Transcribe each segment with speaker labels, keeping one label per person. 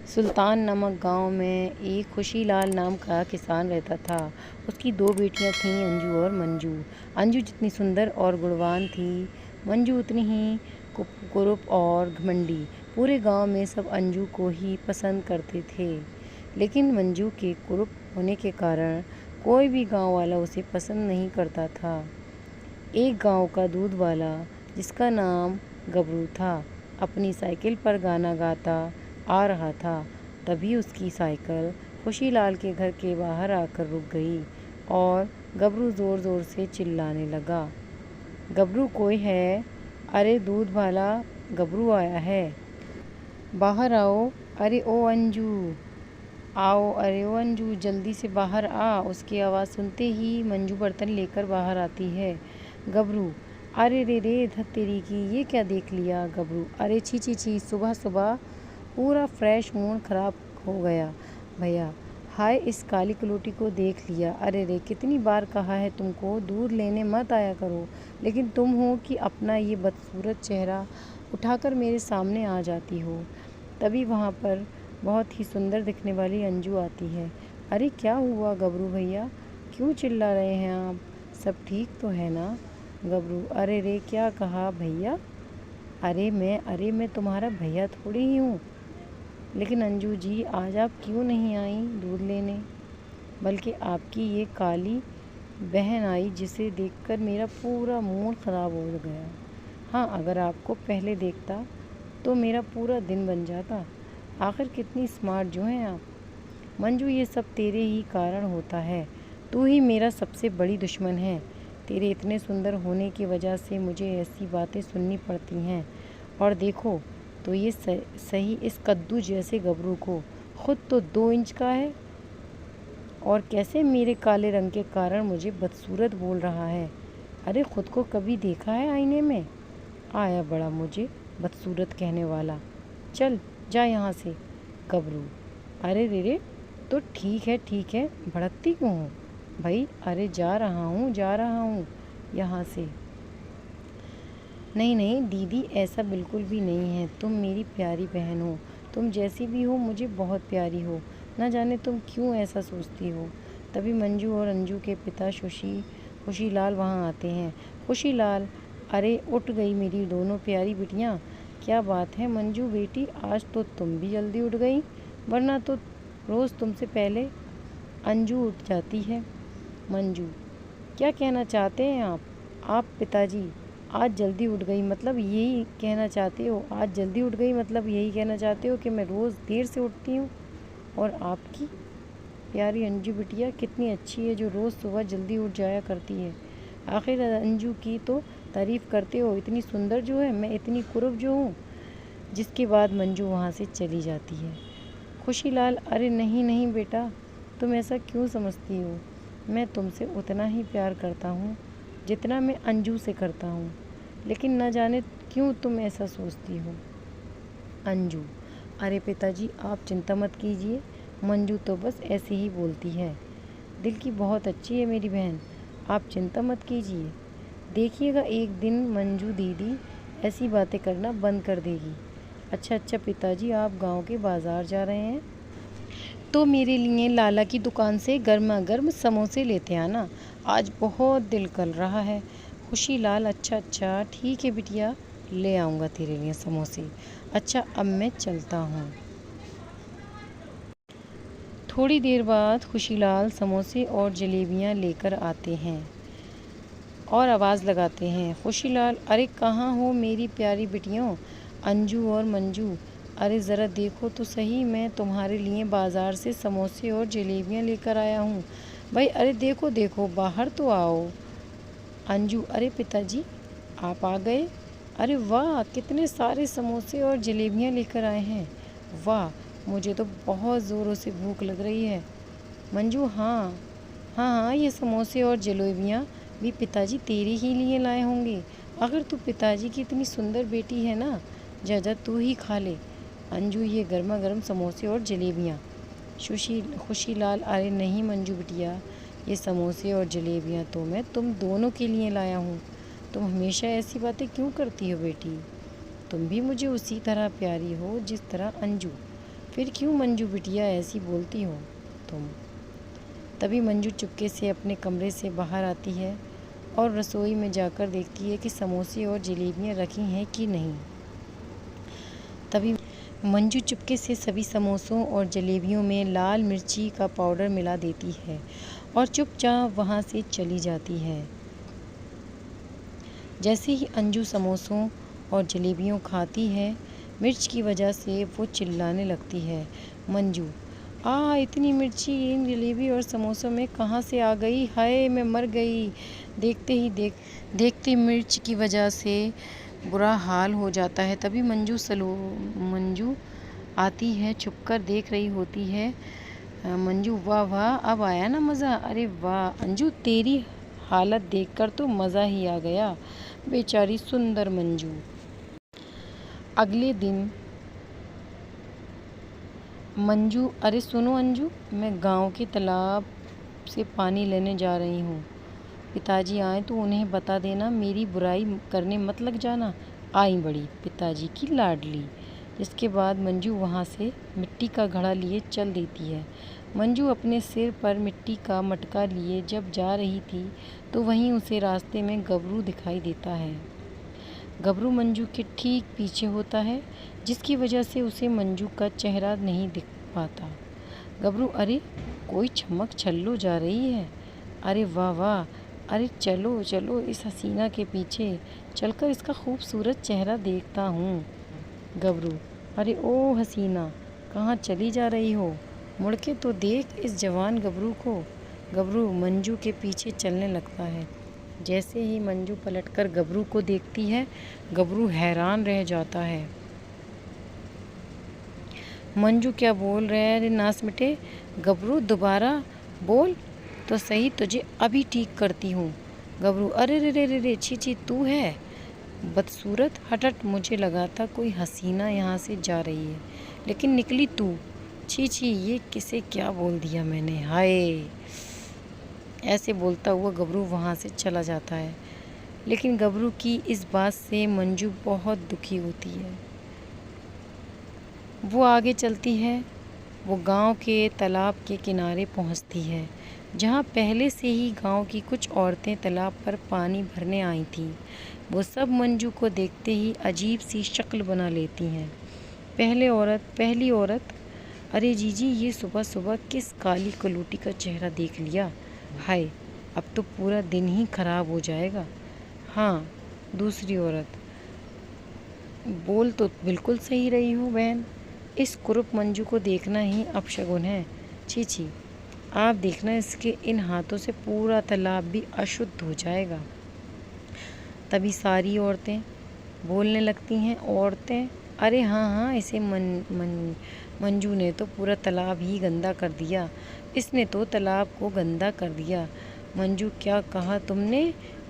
Speaker 1: सुल्तान नामक गांव में एक खुशीलाल नाम का किसान रहता था। उसकी दो बेटियां थीं, अंजू और मंजू। अंजू जितनी सुंदर और गुणवान थी, मंजू उतनी ही कुरूप और घमंडी। पूरे गांव में सब अंजू को ही पसंद करते थे, लेकिन मंजू के कुरूप होने के कारण कोई भी गांव वाला उसे पसंद नहीं करता था। एक गांव का दूध वाला, जिसका नाम गबरू था, अपनी साइकिल पर गाना गाता आ रहा था। तभी उसकी साइकिल खुशीलाल के घर के बाहर आकर रुक गई और गबरू ज़ोर ज़ोर से चिल्लाने लगा, गबरू कोई है? अरे दूध वाला, गबरू आया है, बाहर आओ। अरे ओ अंजू, आओ। अरे ओ अंजू, जल्दी से बाहर आ। उसकी आवाज़ सुनते ही मंजू बर्तन लेकर बाहर आती है। गबरू, अरे रे रे धत्तेरी की, ये क्या देख लिया? गबरू, अरे छी छी छी, सुबह सुबह पूरा फ्रेश मूड ख़राब हो गया भैया। हाय, इस काली कलोटी को देख लिया। अरे रे, कितनी बार कहा है तुमको दूध लेने मत आया करो, लेकिन तुम हो कि अपना ये बदसूरत चेहरा उठाकर मेरे सामने आ जाती हो। तभी वहाँ पर बहुत ही सुंदर दिखने वाली अंजू आती है। अरे क्या हुआ गबरू भैया, क्यों चिल्ला रहे हैं आप? सब ठीक तो है ना? गबरू, अरे रे क्या कहा भैया? अरे मैं तुम्हारा भैया थोड़ी ही हूँ। लेकिन अंजू जी, आज आप क्यों नहीं आई दूध लेने? बल्कि आपकी ये काली बहन आई, जिसे देखकर मेरा पूरा मूड ख़राब हो गया। हाँ, अगर आपको पहले देखता तो मेरा पूरा दिन बन जाता। आखिर कितनी स्मार्ट जो हैं आप। मंजू, ये सब तेरे ही कारण होता है। तू ही मेरा सबसे बड़ी दुश्मन है। तेरे इतने सुंदर होने की वजह से मुझे ऐसी बातें सुननी पड़ती हैं। और देखो तो ये सही इस कद्दू जैसे गबरू को, खुद तो 2 इंच का है और कैसे मेरे काले रंग के कारण मुझे बदसूरत बोल रहा है। अरे खुद को कभी देखा है आईने में? आया बड़ा मुझे बदसूरत कहने वाला। चल जा यहाँ से। गबरू, अरे रे रे, तो ठीक है, भड़कती क्यों हो भाई? अरे जा रहा हूँ यहाँ से। नहीं नहीं दीदी, ऐसा बिल्कुल भी नहीं है। तुम मेरी प्यारी बहन हो, तुम जैसी भी हो मुझे बहुत प्यारी हो। न जाने तुम क्यों ऐसा सोचती हो। तभी मंजू और अंजू के पिता खुशीलाल वहाँ आते हैं। खुशीलाल, अरे उठ गई मेरी दोनों प्यारी बिटियाँ। क्या बात है मंजू बेटी, आज तो तुम भी जल्दी उठ गई, वरना तो रोज़ तुमसे पहले अंजू उठ जाती है। मंजू, क्या कहना चाहते हैं आप? पिताजी, आज जल्दी उठ गई मतलब यही कहना चाहते हो? आज जल्दी उठ गई मतलब यही कहना चाहते हो कि मैं रोज़ देर से उठती हूँ? और आपकी प्यारी अंजू बिटिया कितनी अच्छी है, जो रोज़ सुबह जल्दी उठ जाया करती है। आखिर अंजू की तो तारीफ़ करते हो, इतनी सुंदर जो है, मैं इतनी कुरूप जो हूँ। जिसके बाद मंजू वहाँ से चली जाती है। खुशीलाल, अरे नहीं नहीं बेटा, तुम ऐसा क्यों समझती हो? मैं तुमसे उतना ही प्यार करता हूँ जितना मैं अंजू से करता हूँ, लेकिन न जाने क्यों तुम ऐसा सोचती हो। अंजू, अरे पिताजी आप चिंता मत कीजिए, मंजू तो बस ऐसे ही बोलती है। दिल की बहुत अच्छी है मेरी बहन, आप चिंता मत कीजिए। देखिएगा एक दिन मंजू दीदी ऐसी बातें करना बंद कर देगी। अच्छा पिताजी, आप गांव के बाज़ार जा रहे हैं तो मेरे लिए लाला की दुकान से गर्मा गर्म समोसे लेते आना, आज बहुत दिल कर रहा है। खुशीलाल, अच्छा ठीक है बिटिया, ले आऊँगा तेरे लिए समोसे। अच्छा, अब मैं चलता हूँ। थोड़ी देर बाद खुशीलाल समोसे और जलेबियाँ लेकर आते हैं और आवाज़ लगाते हैं, खुशीलाल, अरे कहाँ हो मेरी प्यारी बिटियों अंजू और मंजू? अरे ज़रा देखो तो सही, मैं तुम्हारे लिए बाज़ार से समोसे और जलेबियाँ लेकर आया हूँ। भाई अरे देखो देखो, बाहर तो आओ। अंजू, अरे पिताजी आप आ गए? अरे वाह, कितने सारे समोसे और जलेबियाँ लेकर आए हैं। वाह, मुझे तो बहुत ज़ोरों से भूख लग रही है। मंजू, हाँ, ये समोसे और जलेबियाँ भी पिताजी तेरे ही लिए लाए होंगे। अगर तू पिताजी की इतनी सुंदर बेटी है ना, जा तू ही खा ले। अंजू, ये गर्मा गर्म समोसे और जलेबियाँ। खुशीलाल, अरे नहीं मंजू बिटिया, ये समोसे और जलेबियाँ तो मैं तुम दोनों के लिए लाया हूँ। तुम हमेशा ऐसी बातें क्यों करती हो बेटी? तुम भी मुझे उसी तरह प्यारी हो जिस तरह अंजू। फिर क्यों मंजू बिटिया ऐसी बोलती हो तुम? तभी मंजू चुपके से अपने कमरे से बाहर आती है और रसोई में जाकर देखती है कि समोसे और जलेबियाँ रखी हैं कि नहीं। तभी मंजू चुपके से सभी समोसों और जलेबियों में लाल मिर्ची का पाउडर मिला देती है और चुपचाप वहाँ से चली जाती है। जैसे ही अंजू समोसों और जलेबियों खाती है, मिर्च की वजह से वो चिल्लाने लगती है, मंजू, इतनी मिर्ची इन जलेबी और समोसों में कहाँ से आ गई? हाय, मैं मर गई। देखते मिर्च की वजह से बुरा हाल हो जाता है। तभी मंजू आती है, छुपकर देख रही होती है। मंजू, वाह वाह, अब आया ना मज़ा। अरे वाह अंजू, तेरी हालत देखकर तो मज़ा ही आ गया। बेचारी सुंदर मंजू। अगले दिन मंजू, अरे सुनो अंजू, मैं गांव के तालाब से पानी लेने जा रही हूँ। पिताजी आए तो उन्हें बता देना, मेरी बुराई करने मत लग जाना। आई बड़ी पिताजी की लाडली। इसके बाद मंजू वहाँ से मिट्टी का घड़ा लिए चल देती है। मंजू अपने सिर पर मिट्टी का मटका लिए जब जा रही थी तो वहीं उसे रास्ते में गबरू दिखाई देता है। गबरू मंजू के ठीक पीछे होता है, जिसकी वजह से उसे मंजू का चेहरा नहीं दिख पाता। गबरू, अरे कोई चमक छल्लो जा रही है। अरे वाह वाह, अरे चलो चलो इस हसीना के पीछे चलकर इसका खूबसूरत चेहरा देखता हूँ। गबरू, अरे ओ हसीना, कहाँ चली जा रही हो? मुड़ के तो देख इस जवान गबरू को। गबरू मंजू के पीछे चलने लगता है। जैसे ही मंजू पलटकर गबरू को देखती है, गबरू हैरान रह जाता है। मंजू क्या बोल रहा है रे नास मिटे? गबरू दोबारा बोल तो सही, तुझे अभी ठीक करती हूँ। गबरू, अरे रे रे रे रे, छी छी, तू है बदसूरत, हट हट, मुझे लगा था कोई हसीना यहाँ से जा रही है, लेकिन निकली तू। छी छी, ये किसे क्या बोल दिया मैंने, हाय। ऐसे बोलता हुआ गबरू वहाँ से चला जाता है। लेकिन गबरू की इस बात से मंजू बहुत दुखी होती है। वो आगे चलती है। वो गांव के तालाब के किनारे पहुंचती है, जहां पहले से ही गांव की कुछ औरतें तालाब पर पानी भरने आई थीं। वो सब मंजू को देखते ही अजीब सी शक्ल बना लेती हैं। पहली औरत, अरे जीजी, ये सुबह सुबह किस काली कलूटी का चेहरा देख लिया। हाय, अब तो पूरा दिन ही खराब हो जाएगा। हाँ। दूसरी औरत, बोल तो बिल्कुल सही रही हो बहन, इस कुरूप मंजू को देखना ही अपशगुन है। छी छी, आप देखना, इसके इन हाथों से पूरा तालाब भी अशुद्ध हो जाएगा। तभी सारी औरतें बोलने लगती हैं, औरतें, अरे हाँ हाँ, इसे मंजू ने तो पूरा तालाब ही गंदा कर दिया। इसने तो तालाब को गंदा कर दिया। मंजू, क्या कहा तुमने?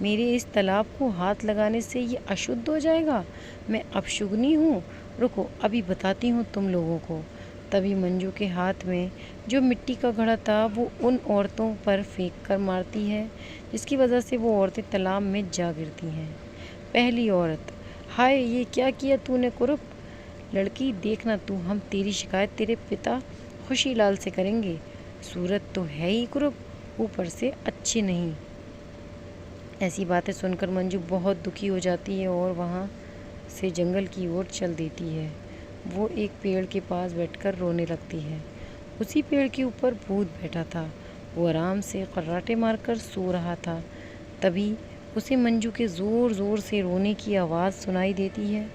Speaker 1: मेरे इस तालाब को हाथ लगाने से ये अशुद्ध हो जाएगा? मैं अपशुगनी हूँ? रुको, अभी बताती हूँ तुम लोगों को। तभी मंजू के हाथ में जो मिट्टी का घड़ा था वो उन औरतों पर फेंक कर मारती है, जिसकी वजह से वो औरतें तालाब में जा गिरती हैं। पहली औरत, हाय, ये क्या किया तूने कुरूप? लड़की, देखना तू, हम तेरी शिकायत तेरे पिता खुशीलाल से करेंगे। सूरत तो है ही कुरूप, ऊपर से अच्छी नहीं। ऐसी बातें सुनकर मंजू बहुत दुखी हो जाती है और वहाँ से जंगल की ओर चल देती है। वो एक पेड़ के पास बैठकर रोने लगती है। उसी पेड़ के ऊपर भूत बैठा था। वो आराम से खर्राटे मारकर सो रहा था। तभी उसे मंजू के ज़ोर ज़ोर से रोने की आवाज़ सुनाई देती है।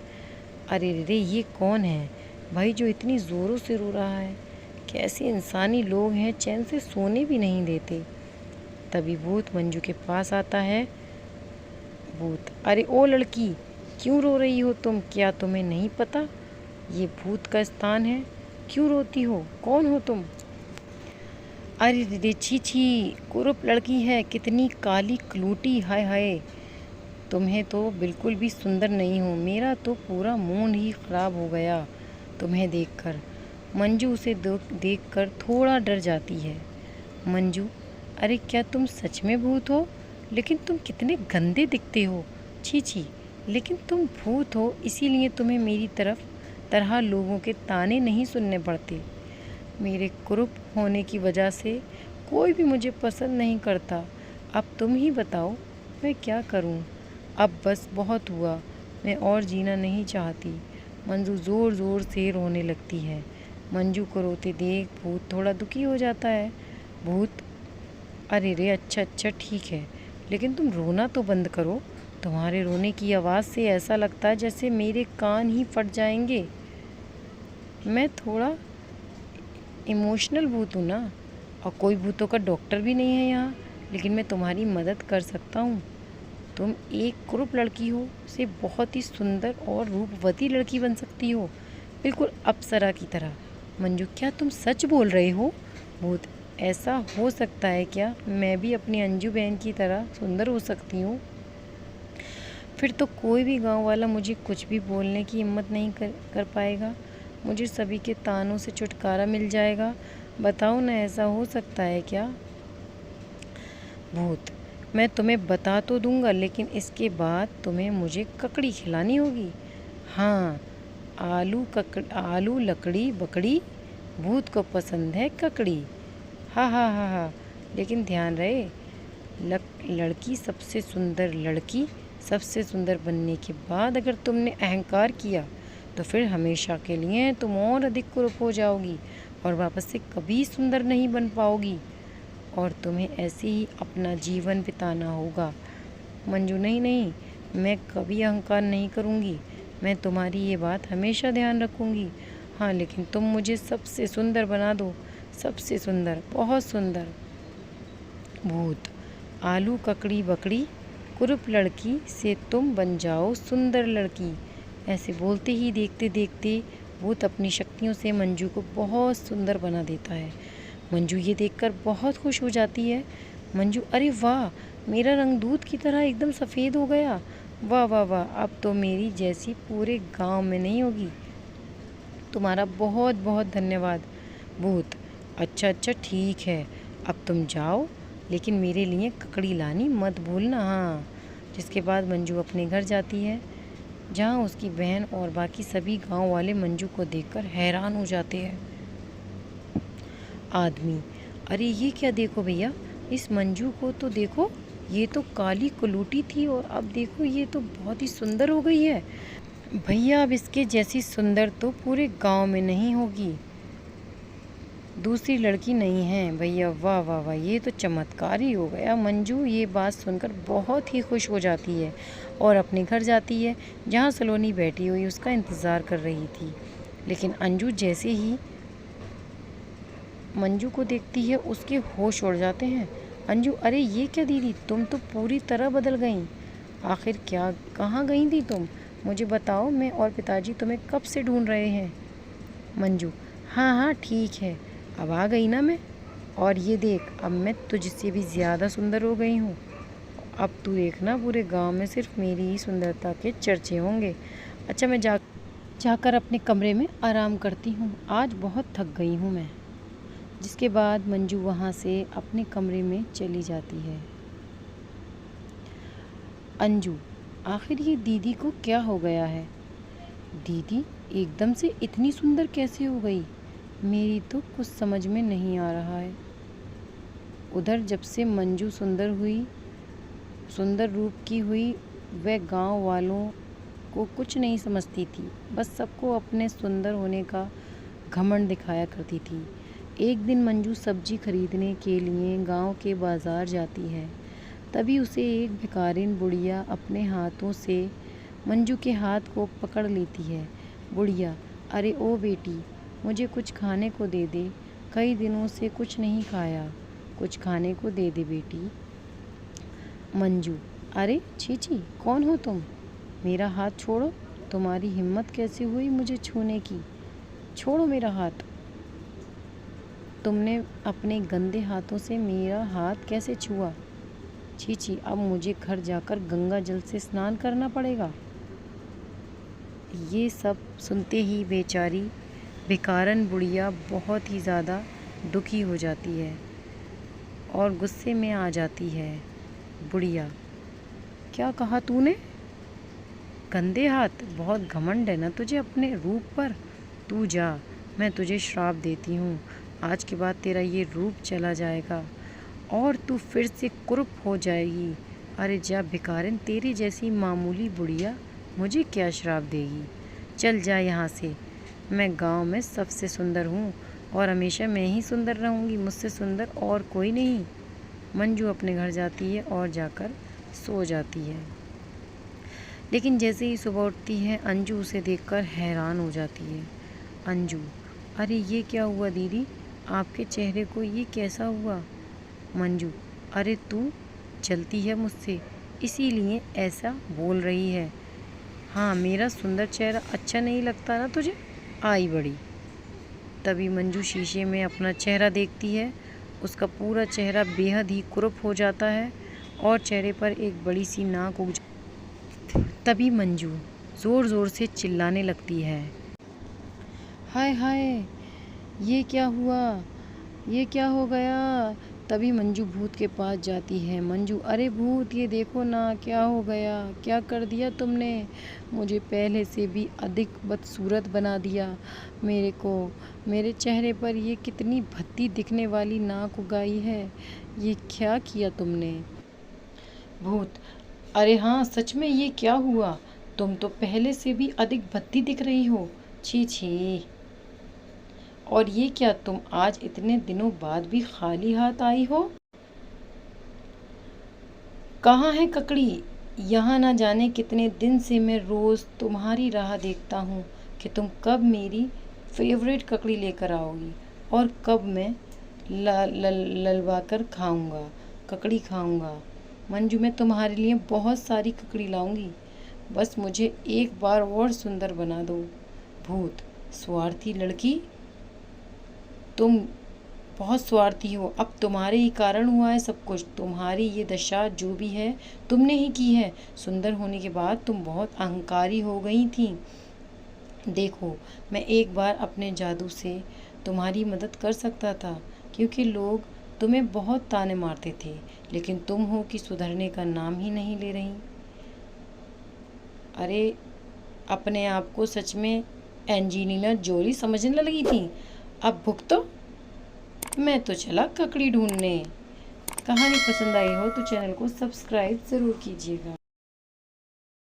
Speaker 1: अरे रे, ये कौन है भाई जो इतनी ज़ोरों से रो रहा है? कैसे इंसानी लोग हैं, चैन से सोने भी नहीं देते। तभी भूत मंजू के पास आता है। भूत, अरे ओ लड़की, क्यों रो रही हो तुम? क्या तुम्हें नहीं पता ये भूत का स्थान है? क्यों रोती हो? कौन हो तुम? अरे रे, छी छी, कुरूप लड़की है, कितनी काली कलूटी, हाय हाय। तुम्हें तो बिल्कुल भी सुंदर नहीं हो। मेरा तो पूरा मूड ही ख़राब हो गया तुम्हें देखकर। मंजू उसे देखकर थोड़ा डर जाती है। मंजू, अरे क्या तुम सच में भूत हो? लेकिन तुम कितने गंदे दिखते हो। छी छी, लेकिन तुम भूत हो, इसीलिए तुम्हें मेरी तरफ तरह लोगों के ताने नहीं सुनने पड़ते। मेरे कुरूप होने की वजह से कोई भी मुझे पसंद नहीं करता। अब तुम ही बताओ मैं क्या करूं? अब बस बहुत हुआ, मैं और जीना नहीं चाहती। मंजू ज़ोर ज़ोर से रोने लगती है। मंजू को रोते देख भूत थोड़ा दुखी हो जाता है। भूत, अरे रे, अच्छा अच्छा ठीक है, लेकिन तुम रोना तो बंद करो। तुम्हारे रोने की आवाज़ से ऐसा लगता है जैसे मेरे कान ही फट जाएंगे। मैं थोड़ा इमोशनल भूत हूँ ना, और कोई भूतों का डॉक्टर भी नहीं है यहाँ, लेकिन मैं तुम्हारी मदद कर सकता हूँ। तुम एक कुरूप लड़की हो, से बहुत ही सुंदर और रूपवती लड़की बन सकती हो, बिल्कुल अप्सरा की तरह। मंजू, क्या तुम सच बोल रहे हो? भूत, ऐसा हो सकता है क्या? मैं भी अपनी अंजू बहन की तरह सुंदर हो सकती हूँ। फिर तो कोई भी गांव वाला मुझे कुछ भी बोलने की हिम्मत नहीं कर पाएगा। मुझे सभी के तानों से छुटकारा मिल जाएगा। बताओ ना, ऐसा हो सकता है क्या? भूत, मैं तुम्हें बता तो दूंगा, लेकिन इसके बाद तुम्हें मुझे ककड़ी खिलानी होगी। हाँ, आलू लकड़ी बकड़ी, भूत को पसंद है ककड़ी। हा हा हा हा, लेकिन ध्यान रहे, लड़की सबसे सुंदर बनने के बाद अगर तुमने अहंकार किया तो फिर हमेशा के लिए तुम और अधिक कुरूप हो जाओगी और वापस से कभी सुंदर नहीं बन पाओगी, और तुम्हें ऐसे ही अपना जीवन बिताना होगा। मंजू, नहीं नहीं, मैं कभी अहंकार नहीं करूँगी। मैं तुम्हारी ये बात हमेशा ध्यान रखूँगी। हाँ, लेकिन तुम मुझे सबसे सुंदर बना दो, सबसे सुंदर, बहुत सुंदर। भूत, आलू ककड़ी बकड़ी, कुरूप लड़की से तुम बन जाओ सुंदर लड़की। ऐसे बोलते ही देखते देखते भूत अपनी शक्तियों से मंजू को बहुत सुंदर बना देता है। मंजू ये देखकर बहुत खुश हो जाती है। मंजू, अरे वाह, मेरा रंग दूध की तरह एकदम सफ़ेद हो गया। वाह वाह वाह, अब तो मेरी जैसी पूरे गांव में नहीं होगी। तुम्हारा बहुत बहुत धन्यवाद। भूत, अच्छा अच्छा ठीक है, अब तुम जाओ, लेकिन मेरे लिए ककड़ी लानी मत भूलना। हाँ। जिसके बाद मंजू अपने घर जाती है, जहाँ उसकी बहन और बाकी सभी गांव वाले मंजू को देखकर हैरान हो जाते हैं। आदमी, अरे ये क्या, देखो भैया, इस मंजू को तो देखो, ये तो काली कुलूटी थी और अब देखो ये तो बहुत ही सुंदर हो गई है। भैया, अब इसके जैसी सुंदर तो पूरे गांव में नहीं होगी, दूसरी लड़की नहीं है। भैया, वाह वाह वाह, ये तो चमत्कार ही हो गया। मंजू ये बात सुनकर बहुत ही खुश हो जाती है और अपने घर जाती है, जहाँ सलोनी बैठी हुई उसका इंतज़ार कर रही थी। लेकिन अंजू जैसे ही मंजू को देखती है, उसके होश उड़ जाते हैं। अंजू, अरे ये क्या दीदी, तुम तो पूरी तरह बदल गई। आखिर क्या, कहाँ गई थी तुम? मुझे बताओ, मैं और पिताजी तुम्हें कब से ढूंढ रहे हैं। मंजू, हाँ हाँ ठीक है, अब आ गई ना मैं। और ये देख, अब मैं तुझसे भी ज़्यादा सुंदर हो गई हूँ। अब तू देखना, पूरे गांव में सिर्फ मेरी ही सुंदरता के चर्चे होंगे। अच्छा, मैं जाकर अपने कमरे में आराम करती हूँ, आज बहुत थक गई हूँ मैं। जिसके बाद मंजू वहाँ से अपने कमरे में चली जाती है। अंजू, आखिर ये दीदी को क्या हो गया है? दीदी एकदम से इतनी सुंदर कैसे हो गई? मेरी तो कुछ समझ में नहीं आ रहा है। उधर जब से मंजू सुंदर रूप की हुई, वह गांव वालों को कुछ नहीं समझती थी, बस सबको अपने सुंदर होने का घमंड दिखाया करती थी। एक दिन मंजू सब्जी खरीदने के लिए गांव के बाज़ार जाती है। तभी उसे एक भिखारिन बुढ़िया अपने हाथों से मंजू के हाथ को पकड़ लेती है। बुढ़िया, अरे ओ बेटी, मुझे कुछ खाने को दे दे, कई दिनों से कुछ नहीं खाया, कुछ खाने को दे दे बेटी। मंजू, अरे छी छी, कौन हो तुम? मेरा हाथ छोड़ो, तुम्हारी हिम्मत कैसे हुई मुझे छूने की? छोड़ो मेरा हाथ। तुमने अपने गंदे हाथों से मेरा हाथ कैसे छुआ? छी छी, अब मुझे घर जाकर गंगा जल से स्नान करना पड़ेगा। ये सब सुनते ही बेचारी भिखारन बुढ़िया बहुत ही ज़्यादा दुखी हो जाती है और गुस्से में आ जाती है। बुढ़िया, क्या कहा तूने? गंदे हाथ, बहुत घमंड है ना तुझे अपने रूप पर। तू जा, मैं तुझे श्राप देती हूँ। आज के बाद तेरा ये रूप चला जाएगा और तू फिर से कुरूप हो जाएगी। अरे जा भिखारिन, तेरी जैसी मामूली बुढ़िया मुझे क्या श्राप देगी। चल जा यहाँ से। मैं गांव में सबसे सुंदर हूँ और हमेशा मैं ही सुंदर रहूँगी, मुझसे सुंदर और कोई नहीं। मंजू अपने घर जाती है और जाकर सो जाती है। लेकिन जैसे ही सुबह उठती है, अंजू उसे देखकर हैरान हो जाती है। अंजू, अरे ये क्या हुआ दीदी, आपके चेहरे को ये कैसा हुआ। मंजू, अरे तू जलती है मुझसे, इसीलिए ऐसा बोल रही है। हाँ, मेरा सुंदर चेहरा अच्छा नहीं लगता ना तुझे, आई बड़ी। तभी मंजू शीशे में अपना चेहरा देखती है। उसका पूरा चेहरा बेहद ही कुरूप हो जाता है और चेहरे पर एक बड़ी सी नाक उग तभी मंजू ज़ोर ज़ोर से चिल्लाने लगती है, हाय हाय, ये क्या हुआ, ये क्या हो गया। तभी मंजू भूत के पास जाती है। मंजू, अरे भूत, ये देखो ना क्या हो गया, क्या कर दिया तुमने, मुझे पहले से भी अधिक बदसूरत बना दिया। मेरे को मेरे चेहरे पर ये कितनी भद्दी दिखने वाली नाक उगाई है, ये क्या किया तुमने। भूत, अरे हाँ, सच में ये क्या हुआ, तुम तो पहले से भी अधिक भद्दी दिख रही हो, छी छी। और ये क्या, तुम आज इतने दिनों बाद भी खाली हाथ आई हो। कहाँ है ककड़ी, यहाँ ना जाने कितने दिन से मैं रोज़ तुम्हारी राह देखता हूँ कि तुम कब मेरी फेवरेट ककड़ी लेकर आओगी और कब मैं ललवा कर खाऊंगा, ककड़ी खाऊंगा। मंजू, मैं तुम्हारे लिए बहुत सारी ककड़ी लाऊंगी, बस मुझे एक बार और सुंदर बना दो। भूत, स्वार्थी लड़की, तुम बहुत स्वार्थी हो, अब तुम्हारे ही कारण हुआ है सब कुछ, तुम्हारी ये दशा जो भी है तुमने ही की है। सुंदर होने के बाद तुम बहुत अहंकारी हो गई थी। देखो, मैं एक बार अपने जादू से तुम्हारी मदद कर सकता था, क्योंकि लोग तुम्हें बहुत ताने मारते थे, लेकिन तुम हो कि सुधरने का नाम ही नहीं ले रही। अरे, अपने आप को सच में एंजेलिना जोली समझने लगी थी, अब भुगतो। मैं तो चला ककड़ी ढूंढने। कहानी पसंद आई हो तो चैनल को सब्सक्राइब ज़रूर कीजिएगा।